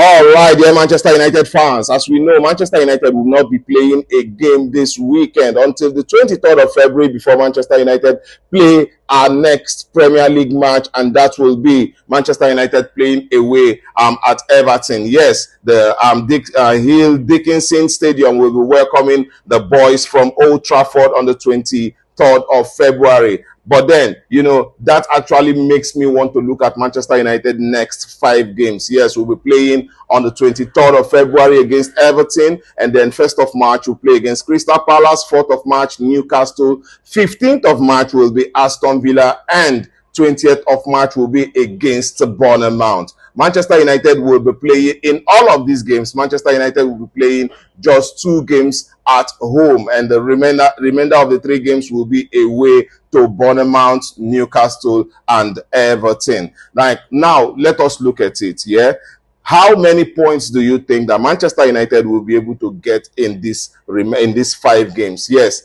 All right, dear Manchester United fans. As we know, Manchester United will not be playing a game this weekend until the 23rd of February before Manchester United play our next Premier League match, and that will be Manchester United playing away at Everton. Yes, the Hill Dickinson Stadium will be welcoming the boys from Old Trafford on the 23rd of February. But then, that actually makes me want to look at Manchester United next 5 games. Yes, we'll be playing on the 23rd of February against Everton, and then 1st of March we'll play against Crystal Palace, 4th of March Newcastle, 15th of March will be Aston Villa, and 20th of March will be against Bournemouth. Manchester United will be playing in all of these games. Manchester United will be playing just 2 games at home, and the remainder of the 3 games will be away to Bournemouth, Newcastle, and Everton. Now, let us look at it. Yeah, how many points do you think that Manchester United will be able to get in these 5 games? Yes,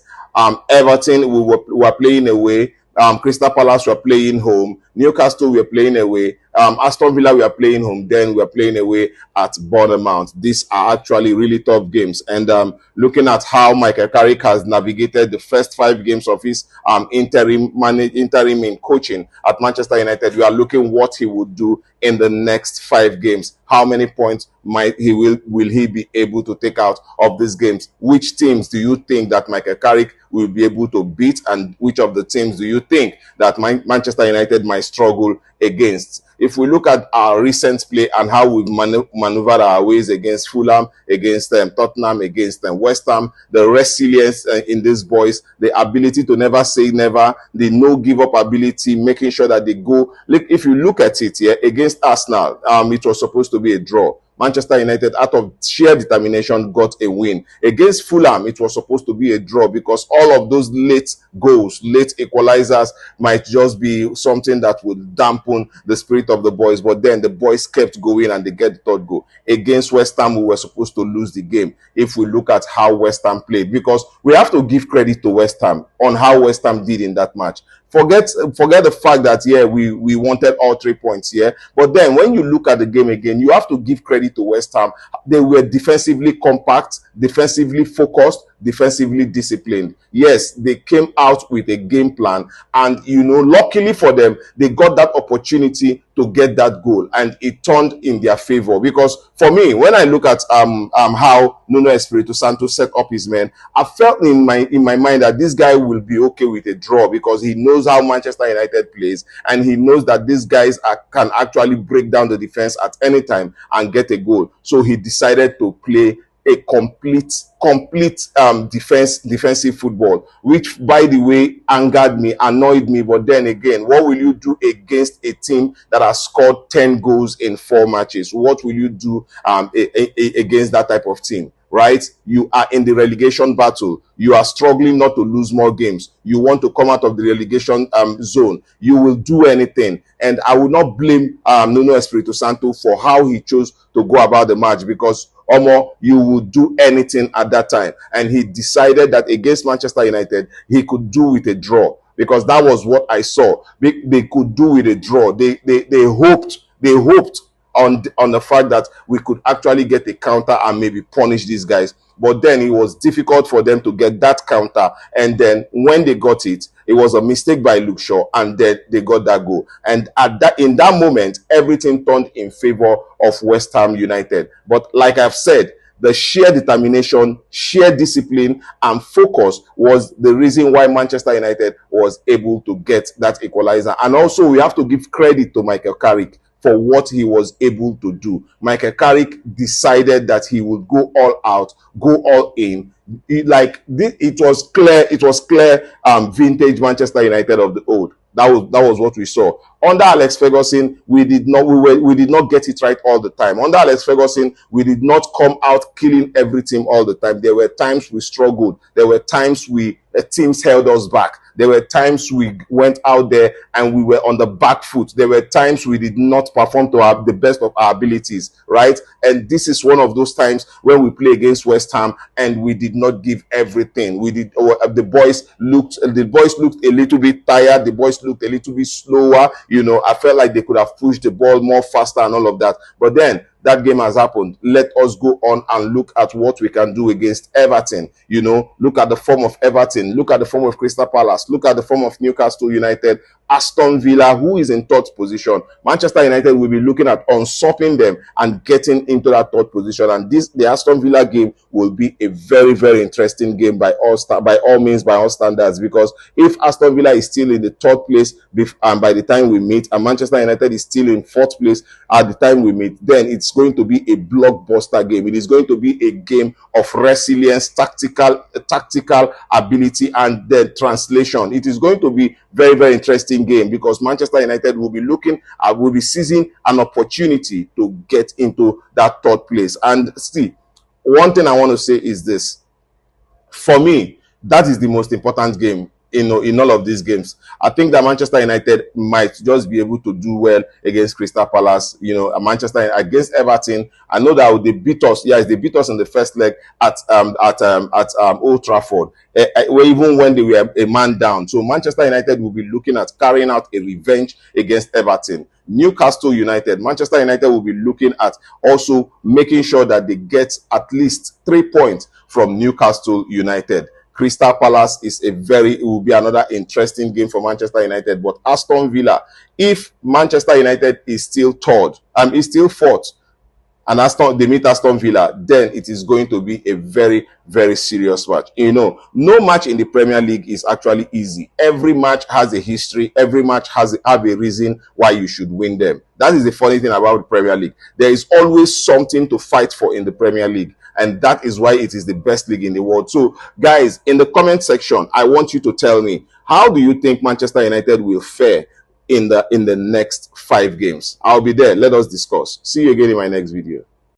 Everton we were playing away. Crystal Palace were playing home. Newcastle were playing away. Aston Villa were playing home. Then we're playing away at Bournemouth. These are actually really tough games. And looking at how Michael Carrick has navigated the first 5 games of his interim in coaching at Manchester United, we are looking what he would do in the next 5 games. How many points will he be able to take out of these games? Which teams do you think that Michael Carrick will be able to beat, and which of the teams do you think that Manchester United might struggle against? If we look at our recent play and how we've maneuvered our ways against Fulham, against Tottenham, against West Ham, the resilience in these boys, the ability to never say never, the no give up ability, making sure that they go. If you look at it here, against Arsenal, it was supposed to be a draw. Manchester United, out of sheer determination, got a win. Against Fulham, it was supposed to be a draw because all of those late goals, late equalizers might just be something that would dampen the spirit of the boys. But then the boys kept going and they get the third goal. Against West Ham, we were supposed to lose the game if we look at how West Ham played, because we have to give credit to West Ham on how West Ham did in that match. Forget the fact that, yeah, we wanted all 3 points here. Yeah? But then when you look at the game again, you have to give credit to West Ham. They were defensively compact, defensively focused, defensively disciplined. Yes, they came out with a game plan, and luckily for them, they got that opportunity to get that goal, and it turned in their favor. Because for me, when I look at how Nuno Espirito Santo set up his men, I felt in my mind that this guy will be okay with a draw, because he knows how Manchester United plays, and he knows that these guys can actually break down the defense at any time and get a goal. So he decided to play a complete defensive football, which, by the way, angered me, annoyed me. But then again, what will you do against a team that has scored 10 goals in 4 matches? What will you do against that type of team? Right? You are in the relegation battle. You are struggling not to lose more games. You want to come out of the relegation zone. You will do anything. And I will not blame Nuno Espirito Santo for how he chose to go about the match, because you would do anything at that time. And he decided that against Manchester United, he could do with a draw, because that was what I saw. They could do with a draw. They hoped on the fact that we could actually get a counter and maybe punish these guys. But then it was difficult for them to get that counter. And then when they got it, it was a mistake by Luke Shaw, and then they got that goal. And in that moment, everything turned in favor of West Ham United. But like I've said, the sheer determination, sheer discipline, and focus was the reason why Manchester United was able to get that equalizer. And also, we have to give credit to Michael Carrick for what he was able to do. Michael Carrick decided that he would go all out, go all in. It was clear vintage Manchester United of the old. That was what we saw. Under Alex Ferguson, we did not get it right all the time. Under Alex Ferguson, we did not come out killing every team all the time. There were times we struggled. There were times teams held us back. There were times we went out there and we were on the back foot. There were times we did not perform to the best of our abilities, right? And this is one of those times when we play against West Ham and we did not give everything. The boys looked a little bit tired. The boys looked a little bit slower. I felt like they could have pushed the ball more faster and all of that. But then that game has happened. Let us go on and look at what we can do against Everton. You know, look at the form of Everton, look at the form of Crystal Palace, look at the form of Newcastle United, Aston Villa, who is in third position. Manchester United will be looking at usurping them and getting into that third position. And the Aston Villa game will be a very, very interesting game by all means, by all standards. Because if Aston Villa is still in the third place and by the time we meet, and Manchester United is still in fourth place at the time we meet, then it's going to be a blockbuster game. It is going to be a game of resilience, tactical ability, and then translation. It is going to be very, very interesting game because Manchester United will be seizing an opportunity to get into that third place. And see, one thing I want to say is this: for me, that is the most important game in all of these games. I think that Manchester United might just be able to do well against Crystal Palace, Manchester against Everton. I know that they beat us. Yes, they beat us in the first leg at Old Trafford, even when they were a man down. So Manchester United will be looking at carrying out a revenge against Everton. Newcastle United, Manchester United will be looking at also making sure that they get at least 3 points from Newcastle United. Crystal Palace it will be another interesting game for Manchester United. But Aston Villa, if Manchester United is still fourth, and they meet Aston Villa, then it is going to be a very, very serious match. No match in the Premier League is actually easy. Every match has a history. Every match have a reason why you should win them. That is the funny thing about the Premier League. There is always something to fight for in the Premier League. And that is why it is the best league in the world. So, guys, in the comment section, I want you to tell me, how do you think Manchester United will fare in the next 5 games? I'll be there. Let us discuss. See you again in my next video.